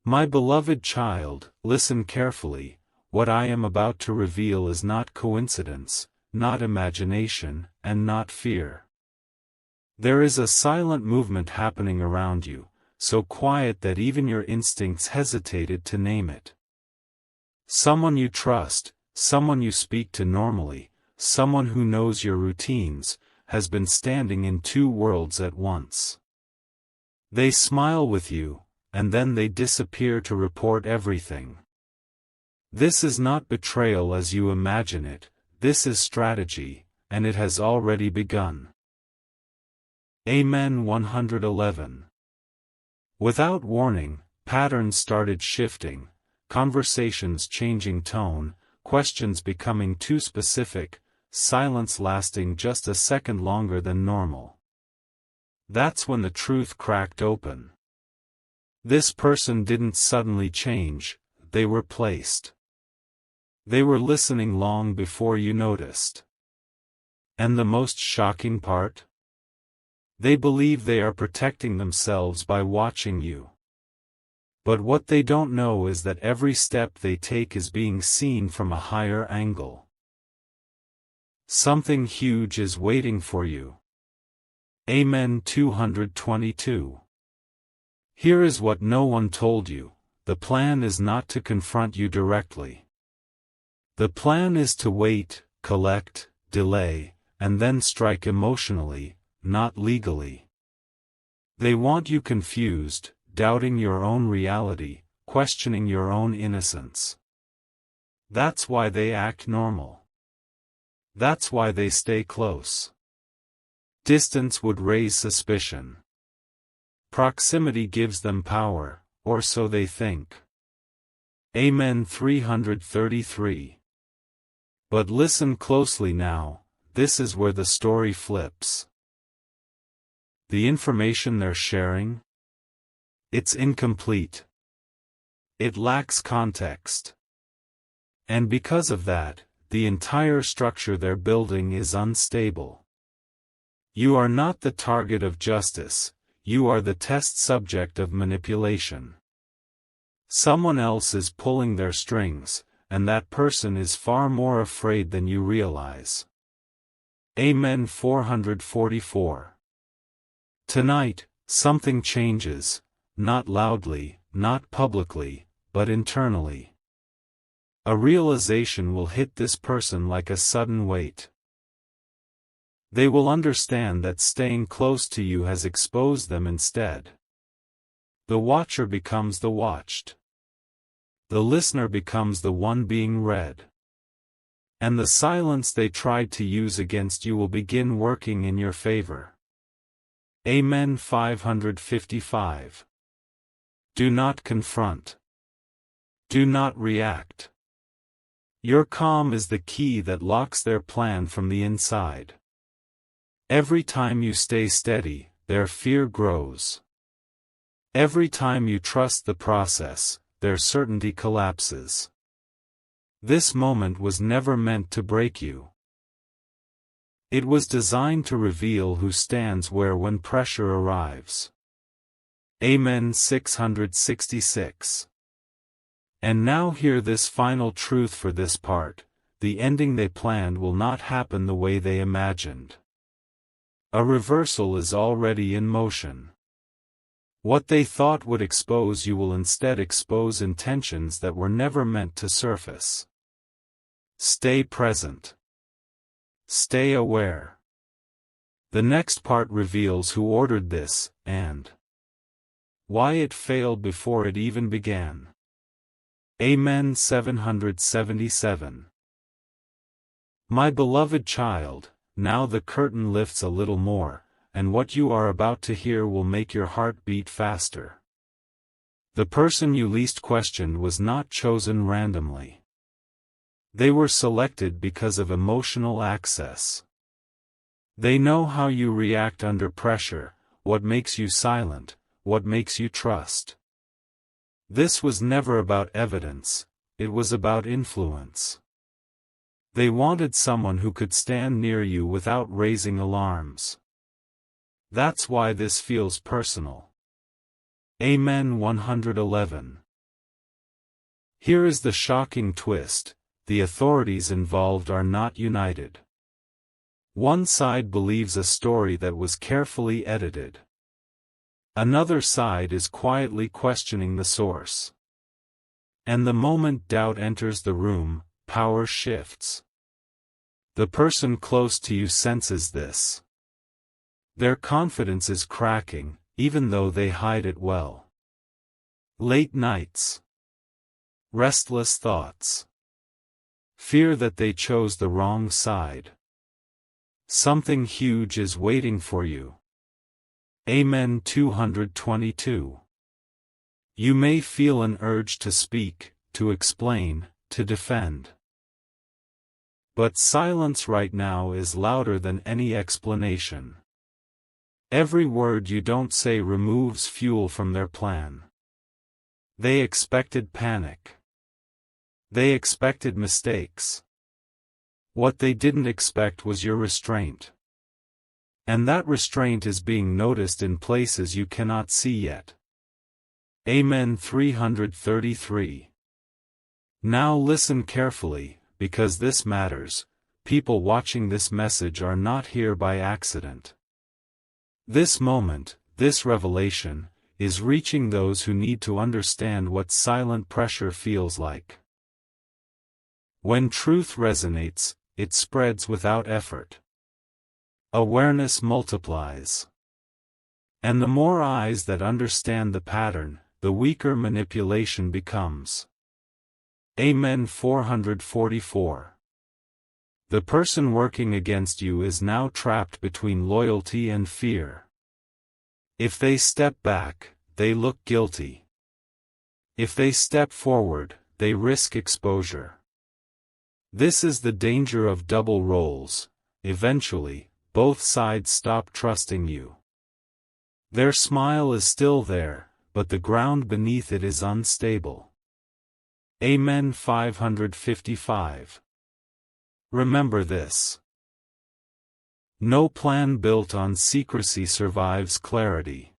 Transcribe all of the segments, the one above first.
My beloved child, listen carefully. What I am about to reveal is not coincidence, not imagination, and not fear. There is a silent movement happening around you, so quiet that even your instincts hesitated to name it. Someone you trust, someone you speak to normally, someone who knows your routines, has been standing in two worlds at once. They smile with you, and then they disappear to report everything. This is not betrayal as you imagine it, this is strategy, and it has already begun. Amen. 111. Without warning, patterns started shifting, conversations changing tone, questions becoming too specific, silence lasting just a second longer than normal. That's when the truth cracked open. This person didn't suddenly change, they were placed. They were listening long before you noticed. And the most shocking part? They believe they are protecting themselves by watching you. But what they don't know is that every step they take is being seen from a higher angle. Something huge is waiting for you. Amen. 222. Here is what no one told you. The plan is not to confront you directly. The plan is to wait, collect, delay, and then strike emotionally, not legally. They want you confused, doubting your own reality, questioning your own innocence. That's why they act normal. That's why they stay close. Distance would raise suspicion. Proximity gives them power, or so they think. Amen. 333. But listen closely now, this is where the story flips. The information they're sharing? It's incomplete. It lacks context. And because of that, the entire structure they're building is unstable. You are not the target of justice, you are the test subject of manipulation. Someone else is pulling their strings, and that person is far more afraid than you realize. Amen. 444. Tonight, something changes, not loudly, not publicly, but internally. A realization will hit this person like a sudden weight. They will understand that staying close to you has exposed them instead. The watcher becomes the watched. The listener becomes the one being read. And the silence they tried to use against you will begin working in your favor. Amen. 555. Do not confront. Do not react. Your calm is the key that locks their plan from the inside. Every time you stay steady, their fear grows. Every time you trust the process, their certainty collapses. This moment was never meant to break you. It was designed to reveal who stands where when pressure arrives. Amen. 666. And now hear this final truth for this part: the ending they planned will not happen the way they imagined. A reversal is already in motion. What they thought would expose you will instead expose intentions that were never meant to surface. Stay present. Stay aware. The next part reveals who ordered this, and why it failed before it even began. Amen. 777. My beloved child, now the curtain lifts a little more, and what you are about to hear will make your heart beat faster. The person you least questioned was not chosen randomly. They were selected because of emotional access. They know how you react under pressure, what makes you silent, what makes you trust. This was never about evidence, it was about influence. They wanted someone who could stand near you without raising alarms. That's why this feels personal. Amen. 111. Here is the shocking twist: the authorities involved are not united. One side believes a story that was carefully edited. Another side is quietly questioning the source. And the moment doubt enters the room, power shifts. The person close to you senses this. Their confidence is cracking, even though they hide it well. Late nights. Restless thoughts. Fear that they chose the wrong side. Something huge is waiting for you. Amen. 222. You may feel an urge to speak, to explain, to defend. But silence right now is louder than any explanation. Every word you don't say removes fuel from their plan. They expected panic. They expected mistakes. What they didn't expect was your restraint. And that restraint is being noticed in places you cannot see yet. Amen. 333. Now listen carefully, because this matters. People watching this message are not here by accident. This moment, this revelation, is reaching those who need to understand what silent pressure feels like. When truth resonates, it spreads without effort. Awareness multiplies. And the more eyes that understand the pattern, the weaker manipulation becomes. Amen. 444. The person working against you is now trapped between loyalty and fear. If they step back, they look guilty. If they step forward, they risk exposure. This is the danger of double roles. Eventually, both sides stop trusting you. Their smile is still there, but the ground beneath it is unstable. Amen. 555. Remember this. No plan built on secrecy survives clarity.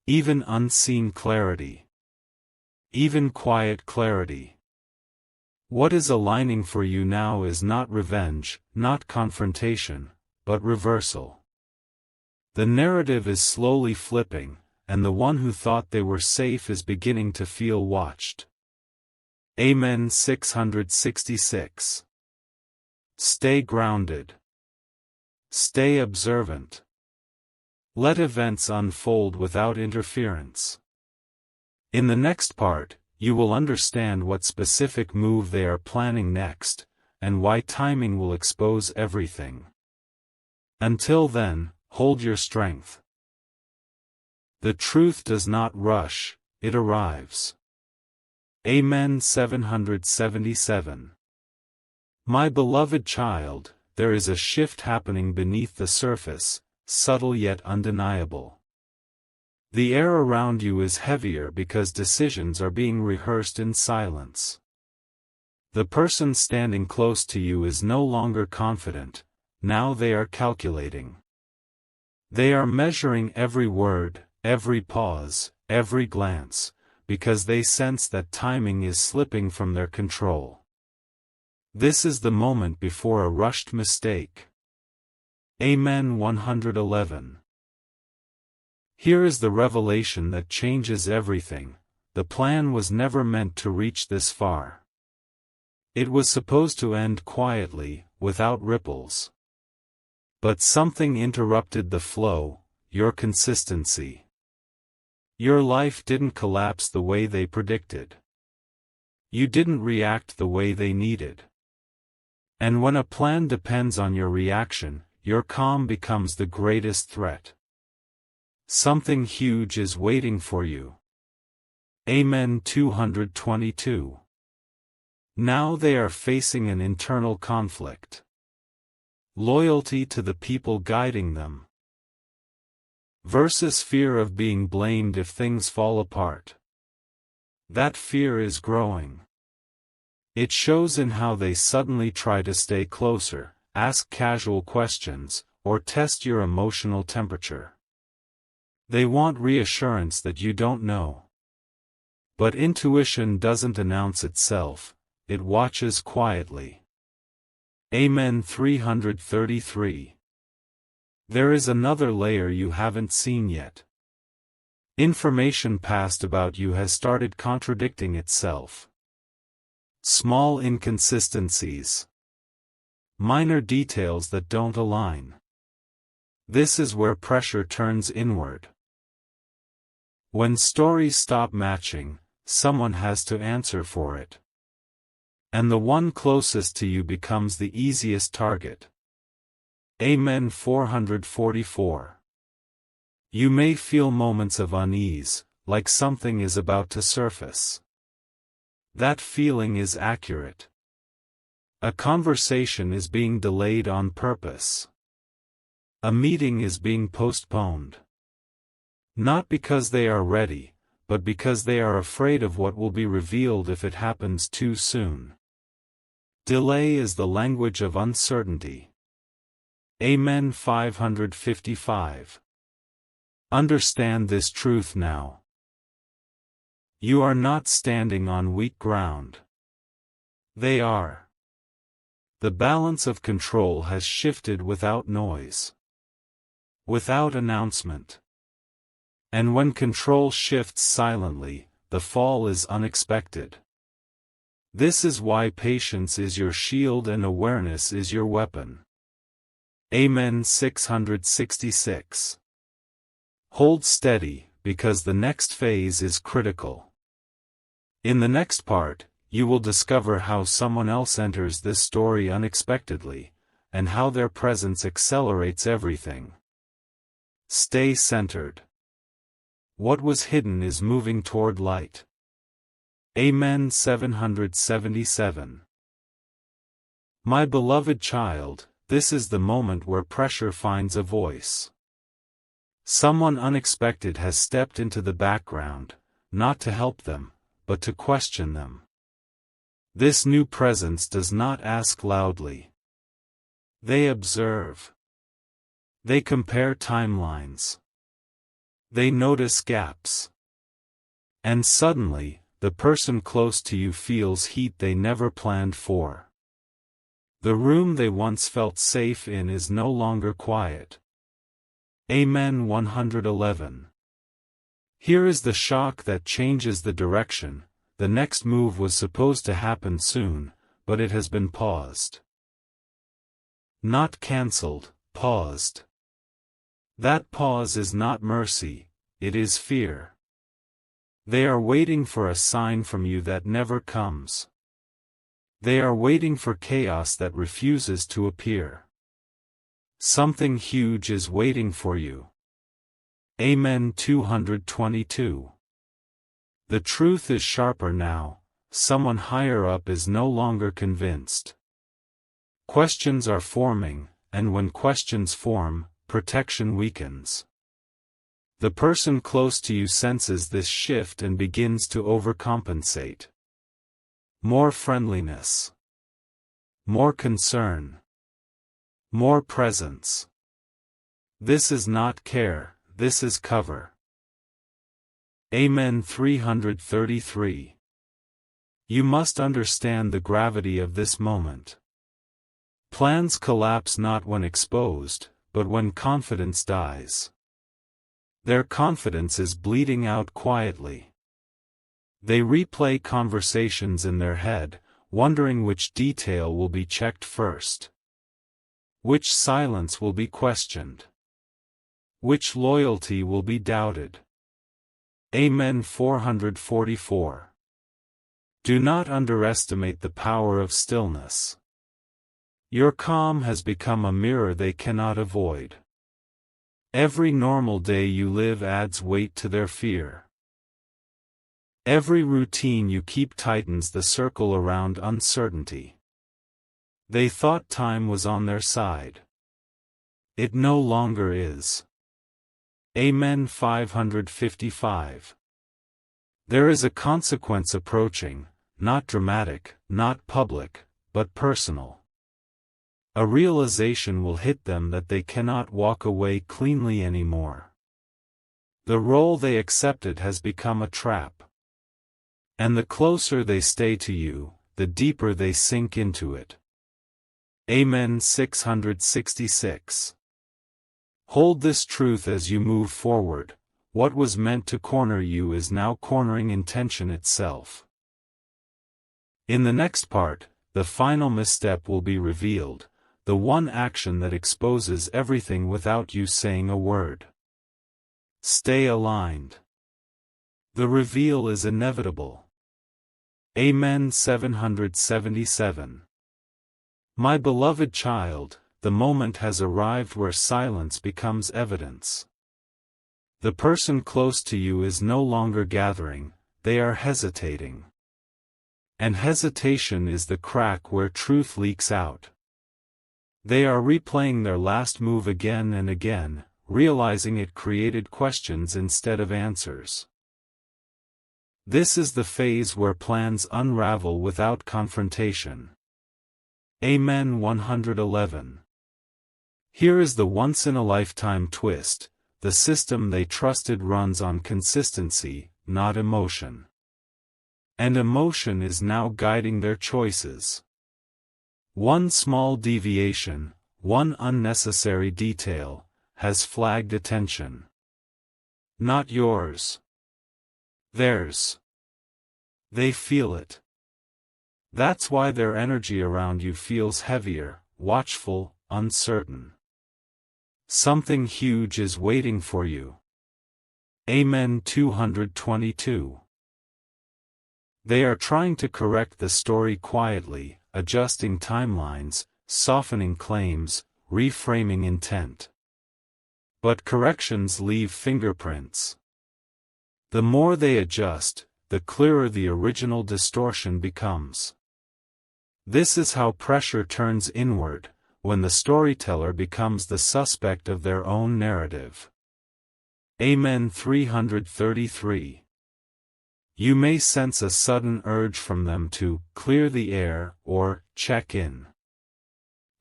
Even unseen clarity. Even quiet clarity. What is aligning for you now is not revenge, not confrontation, but reversal. The narrative is slowly flipping, and the one who thought they were safe is beginning to feel watched. Amen. 666. Stay grounded. Stay observant. Let events unfold without interference. In the next part, you will understand what specific move they are planning next, and why timing will expose everything. Until then, hold your strength. The truth does not rush, it arrives. Amen. 777. My beloved child, there is a shift happening beneath the surface, subtle yet undeniable. The air around you is heavier because decisions are being rehearsed in silence. The person standing close to you is no longer confident, now they are calculating. They are measuring every word, every pause, every glance, because they sense that timing is slipping from their control. This is the moment before a rushed mistake. Amen. 111. Here is the revelation that changes everything. The plan was never meant to reach this far. It was supposed to end quietly, without ripples. But something interrupted the flow, your consistency. Your life didn't collapse the way they predicted. You didn't react the way they needed. And when a plan depends on your reaction, your calm becomes the greatest threat. Something huge is waiting for you. Amen. 222. Now they are facing an internal conflict. Loyalty to the people guiding them versus fear of being blamed if things fall apart. That fear is growing. It shows in how they suddenly try to stay closer, ask casual questions, or test your emotional temperature. They want reassurance that you don't know. But intuition doesn't announce itself, it watches quietly. Amen. 333. There is another layer you haven't seen yet. Information passed about you has started contradicting itself. Small inconsistencies. Minor details that don't align. This is where pressure turns inward. When stories stop matching, someone has to answer for it. And the one closest to you becomes the easiest target. Amen. 444. You may feel moments of unease, like something is about to surface. That feeling is accurate. A conversation is being delayed on purpose. A meeting is being postponed. Not because they are ready, but because they are afraid of what will be revealed if it happens too soon. Delay is the language of uncertainty. Amen. 555. Understand this truth now. You are not standing on weak ground. They are. The balance of control has shifted without noise. Without announcement. And when control shifts silently, the fall is unexpected. This is why patience is your shield and awareness is your weapon. Amen. 666. Hold steady, because the next phase is critical. In the next part, you will discover how someone else enters this story unexpectedly, and how their presence accelerates everything. Stay centered. What was hidden is moving toward light. Amen. 777. My beloved child, this is the moment where pressure finds a voice. Someone unexpected has stepped into the background, not to help them, but to question them. This new presence does not ask loudly. They observe. They compare timelines. They notice gaps. And suddenly, the person close to you feels heat they never planned for. The room they once felt safe in is no longer quiet. Amen. 111. Here is the shock that changes the direction. The next move was supposed to happen soon, but it has been paused. Not cancelled, paused. That pause is not mercy, it is fear. They are waiting for a sign from you that never comes. They are waiting for chaos that refuses to appear. Something huge is waiting for you. Amen. 222. The truth is sharper now, someone higher up is no longer convinced. Questions are forming, and when questions form, protection weakens. The person close to you senses this shift and begins to overcompensate. More friendliness. More concern. More presence. This is not care, this is cover. Amen. 333. You must understand the gravity of this moment. Plans collapse not when exposed, but when confidence dies. Their confidence is bleeding out quietly. They replay conversations in their head, wondering which detail will be checked first. Which silence will be questioned. Which loyalty will be doubted. Amen. 444. Do not underestimate the power of stillness. Your calm has become a mirror they cannot avoid. Every normal day you live adds weight to their fear. Every routine you keep tightens the circle around uncertainty. They thought time was on their side. It no longer is. Amen. 555. There is a consequence approaching, not dramatic, not public, but personal. A realization will hit them that they cannot walk away cleanly anymore. The role they accepted has become a trap. And the closer they stay to you, the deeper they sink into it. Amen. 666. Hold this truth as you move forward. What was meant to corner you is now cornering intention itself. In the next part, the final misstep will be revealed, the one action that exposes everything without you saying a word. Stay aligned. The reveal is inevitable. Amen. 777. My beloved child, the moment has arrived where silence becomes evidence. The person close to you is no longer gathering, they are hesitating. And hesitation is the crack where truth leaks out. They are replaying their last move again and again, realizing it created questions instead of answers. This is the phase where plans unravel without confrontation. Amen. 111. Here is the once-in-a-lifetime twist: the system they trusted runs on consistency, not emotion. And emotion is now guiding their choices. One small deviation, one unnecessary detail, has flagged attention. Not yours. Theirs. They feel it. That's why their energy around you feels heavier, watchful, uncertain. Something huge is waiting for you. Amen. 222. They are trying to correct the story quietly, adjusting timelines, softening claims, reframing intent. But corrections leave fingerprints. The more they adjust, the clearer the original distortion becomes. This is how pressure turns inward, when the storyteller becomes the suspect of their own narrative. Amen. 333. You may sense a sudden urge from them to clear the air or check in.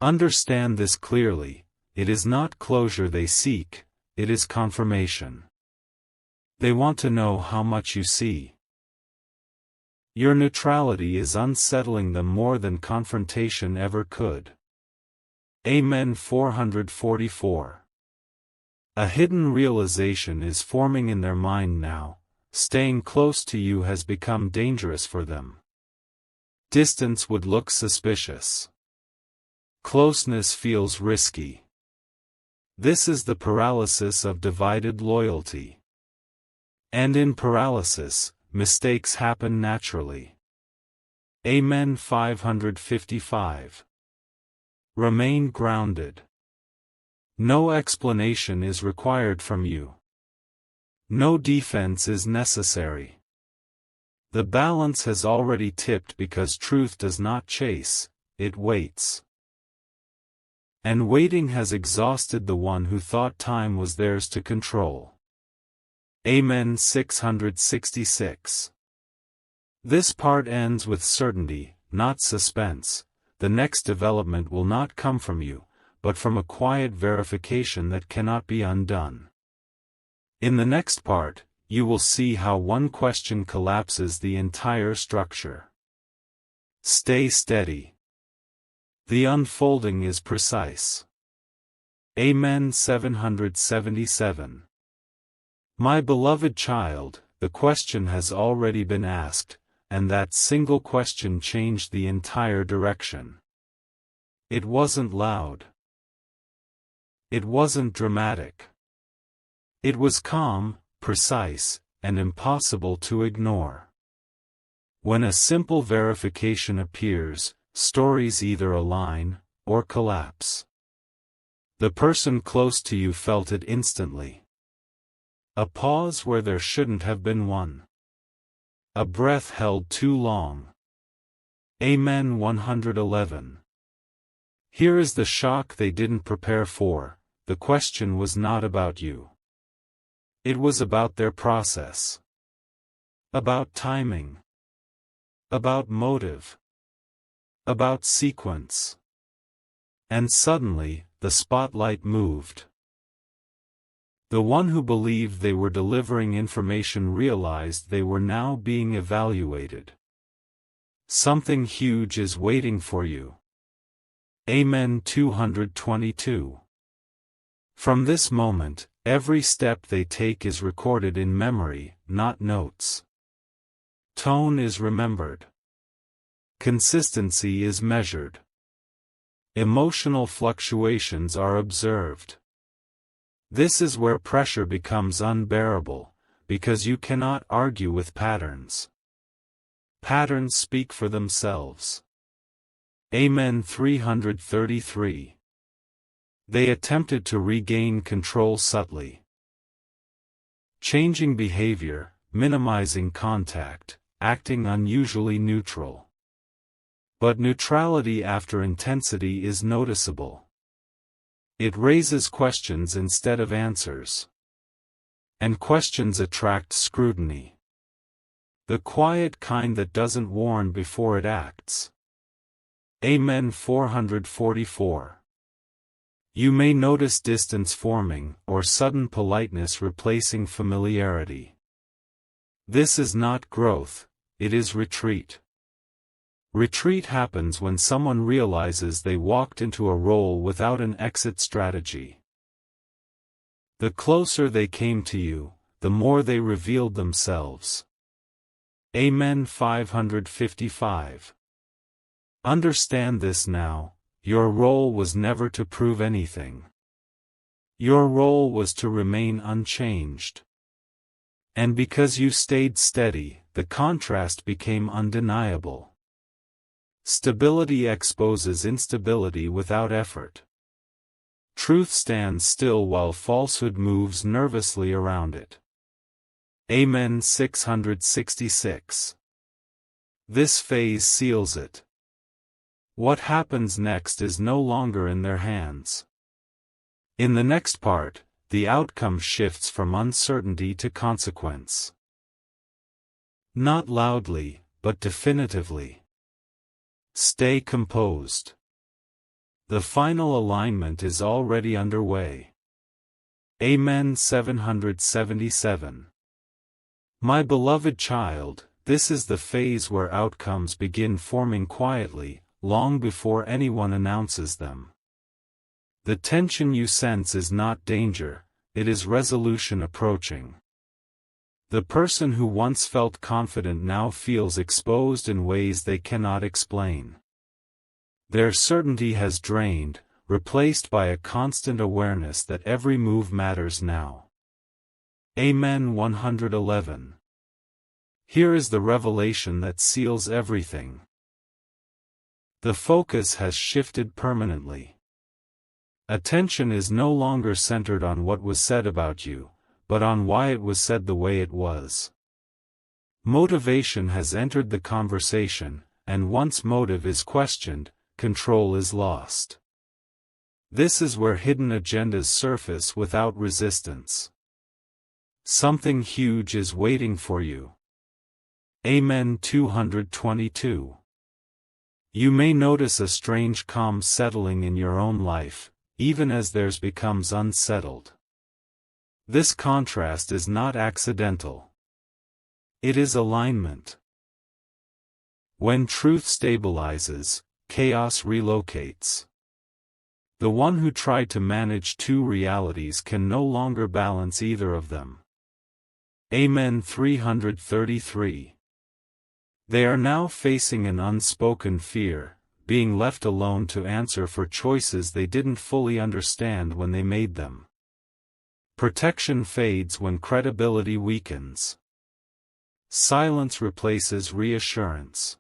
Understand this clearly: it is not closure they seek, it is confirmation. They want to know how much you see. Your neutrality is unsettling them more than confrontation ever could. Amen. 444. A hidden realization is forming in their mind now: staying close to you has become dangerous for them. Distance would look suspicious. Closeness feels risky. This is the paralysis of divided loyalty. And in paralysis, mistakes happen naturally. Amen. 555. Remain grounded. No explanation is required from you. No defense is necessary. The balance has already tipped because truth does not chase, it waits. And waiting has exhausted the one who thought time was theirs to control. Amen. 666. This part ends with certainty, not suspense. The next development will not come from you, but from a quiet verification that cannot be undone. In the next part, you will see how one question collapses the entire structure. Stay steady. The unfolding is precise. Amen. 777. My beloved child, the question has already been asked, and that single question changed the entire direction. It wasn't loud. It wasn't dramatic. It was calm, precise, and impossible to ignore. When a simple verification appears, stories either align, or collapse. The person close to you felt it instantly. A pause where there shouldn't have been one. A breath held too long. Amen. 111. Here is the shock they didn't prepare for: the question was not about you. It was about their process. About timing. About motive. About sequence. And suddenly, the spotlight moved. The one who believed they were delivering information realized they were now being evaluated. Something huge is waiting for you. Amen. 222. From this moment, every step they take is recorded in memory, not notes. Tone is remembered. Consistency is measured. Emotional fluctuations are observed. This is where pressure becomes unbearable, because you cannot argue with patterns. Patterns speak for themselves. Amen. 333. They attempted to regain control subtly. Changing behavior, minimizing contact, acting unusually neutral. But neutrality after intensity is noticeable. It raises questions instead of answers. And questions attract scrutiny. The quiet kind that doesn't warn before it acts. Amen. 444. You may notice distance forming, or sudden politeness replacing familiarity. This is not growth, it is retreat. Retreat happens when someone realizes they walked into a role without an exit strategy. The closer they came to you, the more they revealed themselves. Amen. 555. Understand this now, your role was never to prove anything. Your role was to remain unchanged. And because you stayed steady, the contrast became undeniable. Stability exposes instability without effort. Truth stands still while falsehood moves nervously around it. Amen. 666. This phase seals it. What happens next is no longer in their hands. In the next part, the outcome shifts from uncertainty to consequence. Not loudly, but definitively. Stay composed. The final alignment is already underway. Amen. 777. My beloved child, this is the phase where outcomes begin forming quietly, long before anyone announces them. The tension you sense is not danger, it is resolution approaching. The person who once felt confident now feels exposed in ways they cannot explain. Their certainty has drained, replaced by a constant awareness that every move matters now. Amen. 111. Here is the revelation that seals everything. The focus has shifted permanently. Attention is no longer centered on what was said about you, but on why it was said the way it was. Motivation has entered the conversation, and once motive is questioned, control is lost. This is where hidden agendas surface without resistance. Something huge is waiting for you. Amen. 222. You may notice a strange calm settling in your own life, even as theirs becomes unsettled. This contrast is not accidental. It is alignment. When truth stabilizes, chaos relocates. The one who tried to manage two realities can no longer balance either of them. Amen. 333. They are now facing an unspoken fear, being left alone to answer for choices they didn't fully understand when they made them. Protection fades when credibility weakens. Silence replaces reassurance.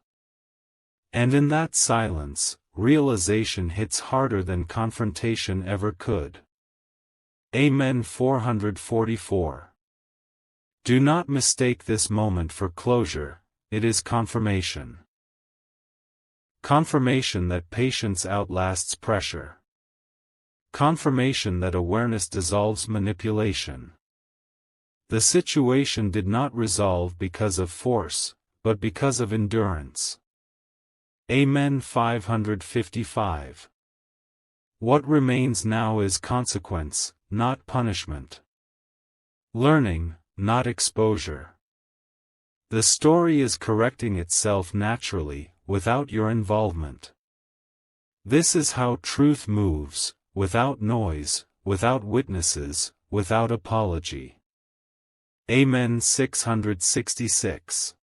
And in that silence, realization hits harder than confrontation ever could. Amen. 444. Do not mistake this moment for closure, it is confirmation. Confirmation that patience outlasts pressure. Confirmation that awareness dissolves manipulation. The situation did not resolve because of force, but because of endurance. Amen. 555. What remains now is consequence, not punishment. Learning, not exposure. The story is correcting itself naturally, without your involvement. This is how truth moves, without noise, without witnesses, without apology. Amen. 666.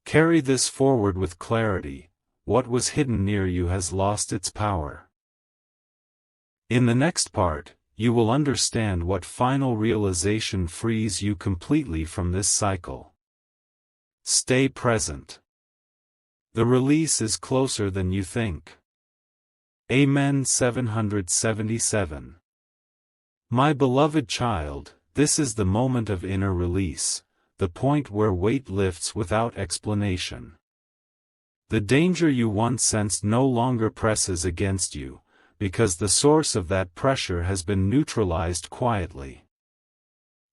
Carry this forward with clarity. What was hidden near you has lost its power. In the next part, you will understand what final realization frees you completely from this cycle. Stay present. The release is closer than you think. Amen. 777. My beloved child, this is the moment of inner release, the point where weight lifts without explanation. The danger you once sensed no longer presses against you, because the source of that pressure has been neutralized quietly.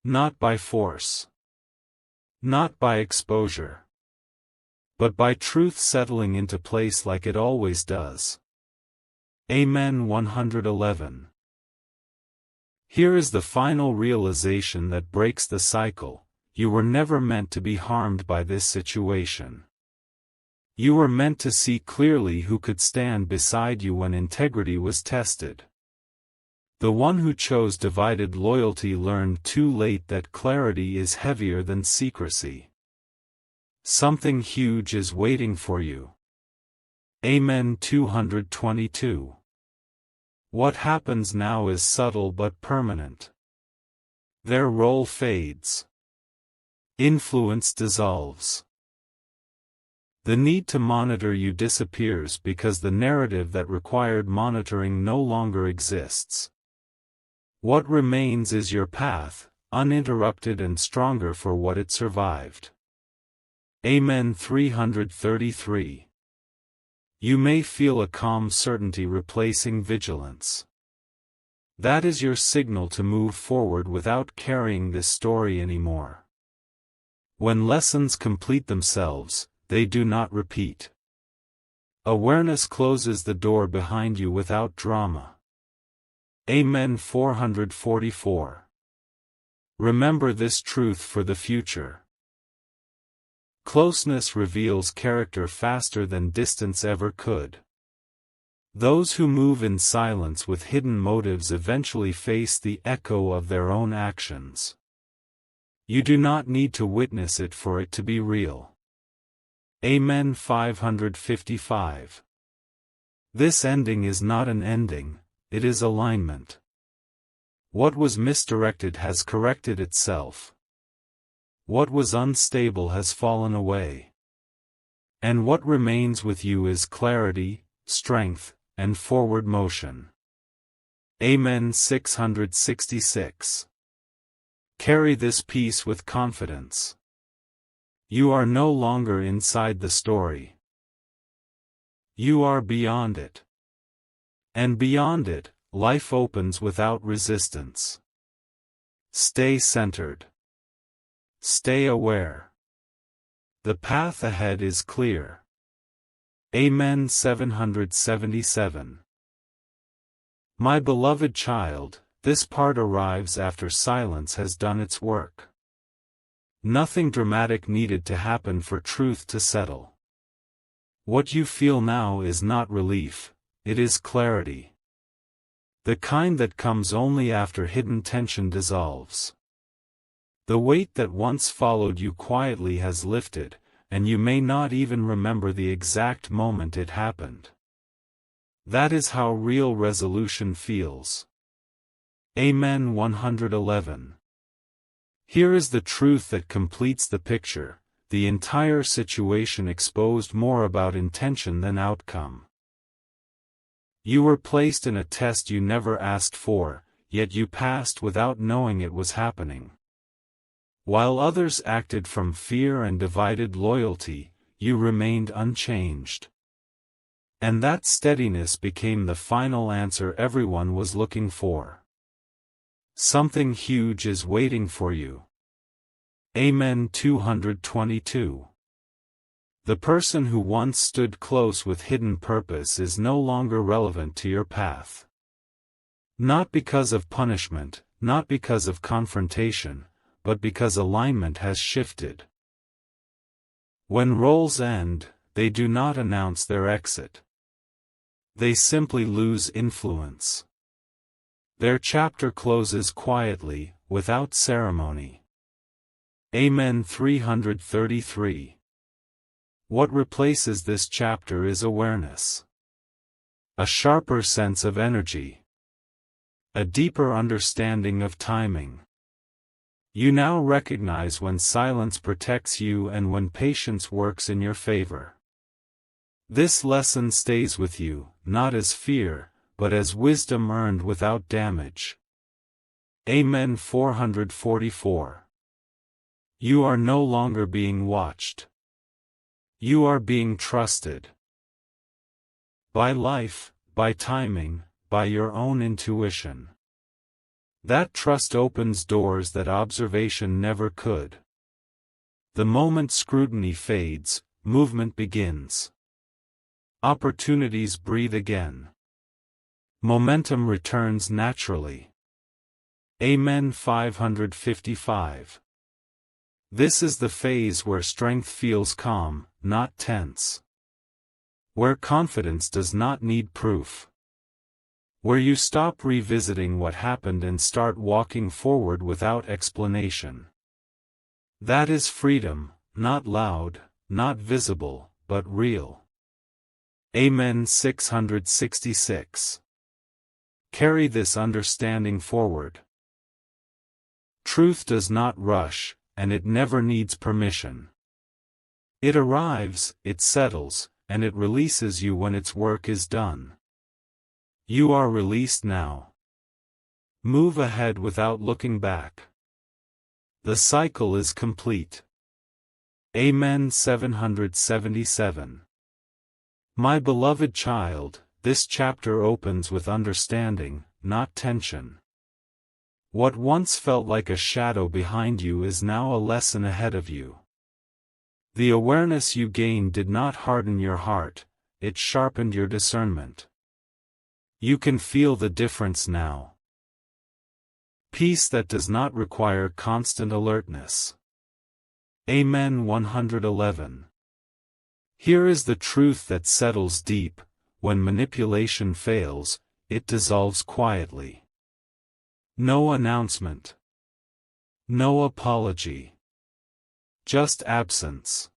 Not by force. Not by exposure. But by truth settling into place like it always does. Amen. 111. Here is the final realization that breaks the cycle: you were never meant to be harmed by this situation. You were meant to see clearly who could stand beside you when integrity was tested. The one who chose divided loyalty learned too late that clarity is heavier than secrecy. Something huge is waiting for you. Amen. 222. What happens now is subtle but permanent. Their role fades. Influence dissolves. The need to monitor you disappears because the narrative that required monitoring no longer exists. What remains is your path, uninterrupted and stronger for what it survived. Amen. 333. You may feel a calm certainty replacing vigilance. That is your signal to move forward without carrying this story anymore. When lessons complete themselves, they do not repeat. Awareness closes the door behind you without drama. Amen. 444. Remember this truth for the future. Closeness reveals character faster than distance ever could. Those who move in silence with hidden motives eventually face the echo of their own actions. You do not need to witness it for it to be real. Amen. 555. This ending is not an ending, it is alignment. What was misdirected has corrected itself. What was unstable has fallen away. And what remains with you is clarity, strength, and forward motion. Amen. 666. Carry this peace with confidence. You are no longer inside the story. You are beyond it. And beyond it, life opens without resistance. Stay centered. Stay aware. The path ahead is clear. Amen. 777. My beloved child, this part arrives after silence has done its work. Nothing dramatic needed to happen for truth to settle. What you feel now is not relief, it is clarity. The kind that comes only after hidden tension dissolves. The weight that once followed you quietly has lifted, and you may not even remember the exact moment it happened. That is how real resolution feels. Amen. 111. Here is the truth that completes the picture: the entire situation exposed more about intention than outcome. You were placed in a test you never asked for, yet you passed without knowing it was happening. While others acted from fear and divided loyalty, you remained unchanged. And that steadiness became the final answer everyone was looking for. Something huge is waiting for you. Amen. 222. The person who once stood close with hidden purpose is no longer relevant to your path. Not because of punishment, not because of confrontation, but because alignment has shifted. When roles end, they do not announce their exit. They simply lose influence. Their chapter closes quietly, without ceremony. Amen. 333. What replaces this chapter is awareness. A sharper sense of energy. A deeper understanding of timing. You now recognize when silence protects you and when patience works in your favor. This lesson stays with you, not as fear, but as wisdom earned without damage. Amen. 444. You are no longer being watched. You are being trusted. By life, by timing, by your own intuition. That trust opens doors that observation never could. The moment scrutiny fades, movement begins. Opportunities breathe again. Momentum returns naturally. Amen. 555. This is the phase where strength feels calm, not tense. Where confidence does not need proof. Where you stop revisiting what happened and start walking forward without explanation. That is freedom, not loud, not visible, but real. Amen. 666. Carry this understanding forward. Truth does not rush, and it never needs permission. It arrives, it settles, and it releases you when its work is done. You are released now. Move ahead without looking back. The cycle is complete. Amen. 777. My beloved child, this chapter opens with understanding, not tension. What once felt like a shadow behind you is now a lesson ahead of you. The awareness you gained did not harden your heart, it sharpened your discernment. You can feel the difference now. Peace that does not require constant alertness. Amen. 111. Here is the truth that settles deep: when manipulation fails, it dissolves quietly. No announcement. No apology. Just absence.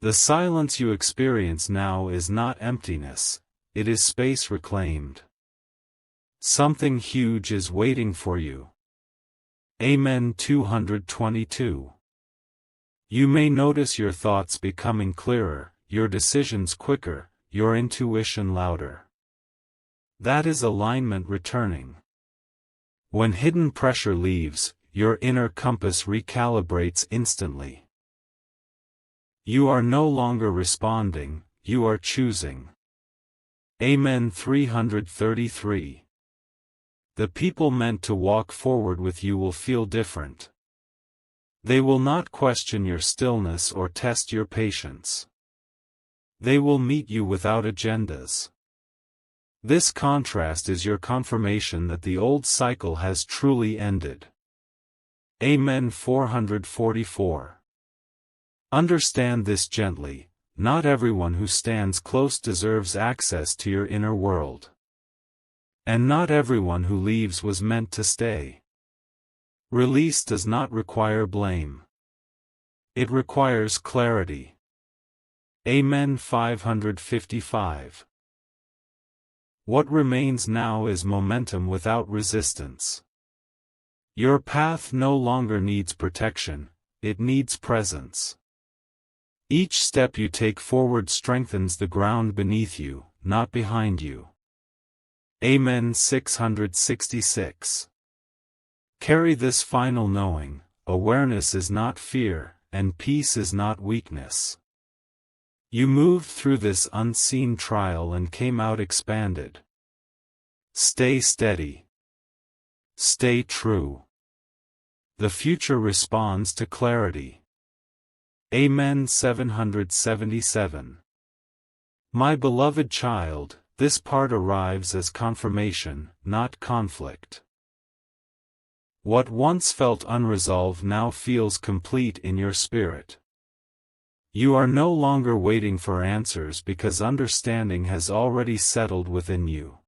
The silence you experience now is not emptiness, it is space reclaimed. Something huge is waiting for you. Amen. 222. You may notice your thoughts becoming clearer, your decisions quicker, your intuition louder. That is alignment returning. When hidden pressure leaves, your inner compass recalibrates instantly. You are no longer responding, you are choosing. Amen. 333. The people meant to walk forward with you will feel different. They will not question your stillness or test your patience. They will meet you without agendas. This contrast is your confirmation that the old cycle has truly ended. Amen. 444. Understand this gently: not everyone who stands close deserves access to your inner world. And not everyone who leaves was meant to stay. Release does not require blame. It requires clarity. Amen. 555. What remains now is momentum without resistance. Your path no longer needs protection, it needs presence. Each step you take forward strengthens the ground beneath you, not behind you. Amen. 666. Carry this final knowing: awareness is not fear, and peace is not weakness. You moved through this unseen trial and came out expanded. Stay steady. Stay true. The future responds to clarity. Amen. 777. My beloved child, this part arrives as confirmation, not conflict. What once felt unresolved now feels complete in your spirit. You are no longer waiting for answers because understanding has already settled within you.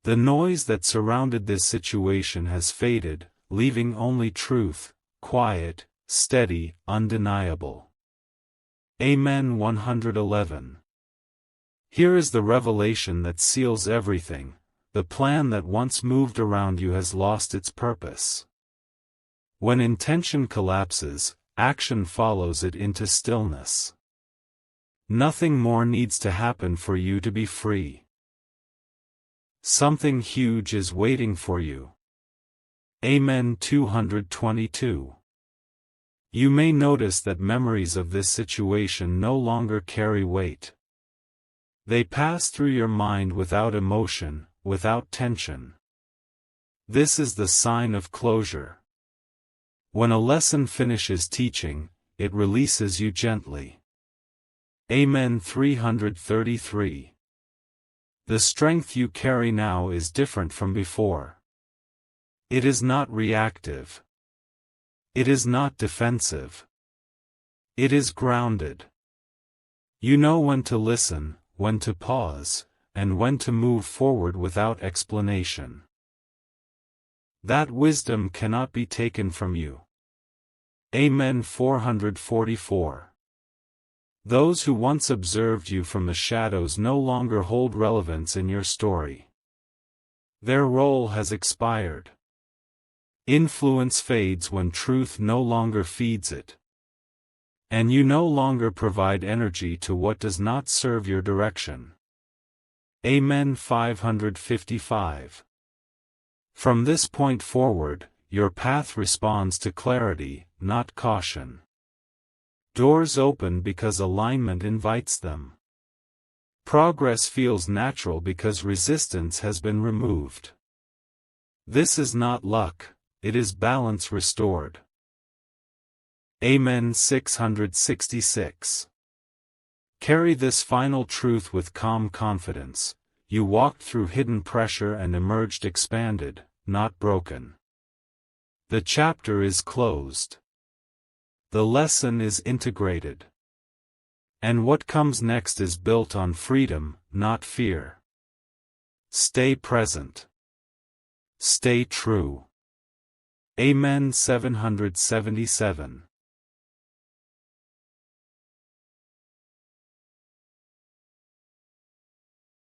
The noise that surrounded this situation has faded, leaving only truth, quiet, steady, undeniable. Amen. 111. Here is the revelation that seals everything. The plan that once moved around you has lost its purpose. When intention collapses, action follows it into stillness. Nothing more needs to happen for you to be free. Something huge is waiting for you. Amen. 222. You may notice that memories of this situation no longer carry weight. They pass through your mind without emotion, without tension. This is the sign of closure. When a lesson finishes teaching, it releases you gently. Amen. 333. The strength you carry now is different from before. It is not reactive. It is not defensive. It is grounded. You know when to listen, when to pause, and when to move forward without explanation. That wisdom cannot be taken from you. Amen. 444. Those who once observed you from the shadows no longer hold relevance in your story. Their role has expired. Influence fades when truth no longer feeds it. And you no longer provide energy to what does not serve your direction. Amen. 555. From this point forward, your path responds to clarity, not caution. Doors open because alignment invites them. Progress feels natural because resistance has been removed. This is not luck, it is balance restored. Amen. 666. Carry this final truth with calm confidence. You walked through hidden pressure and emerged expanded, not broken. The chapter is closed. The lesson is integrated. And what comes next is built on freedom, not fear. Stay present. Stay true. Amen. 777.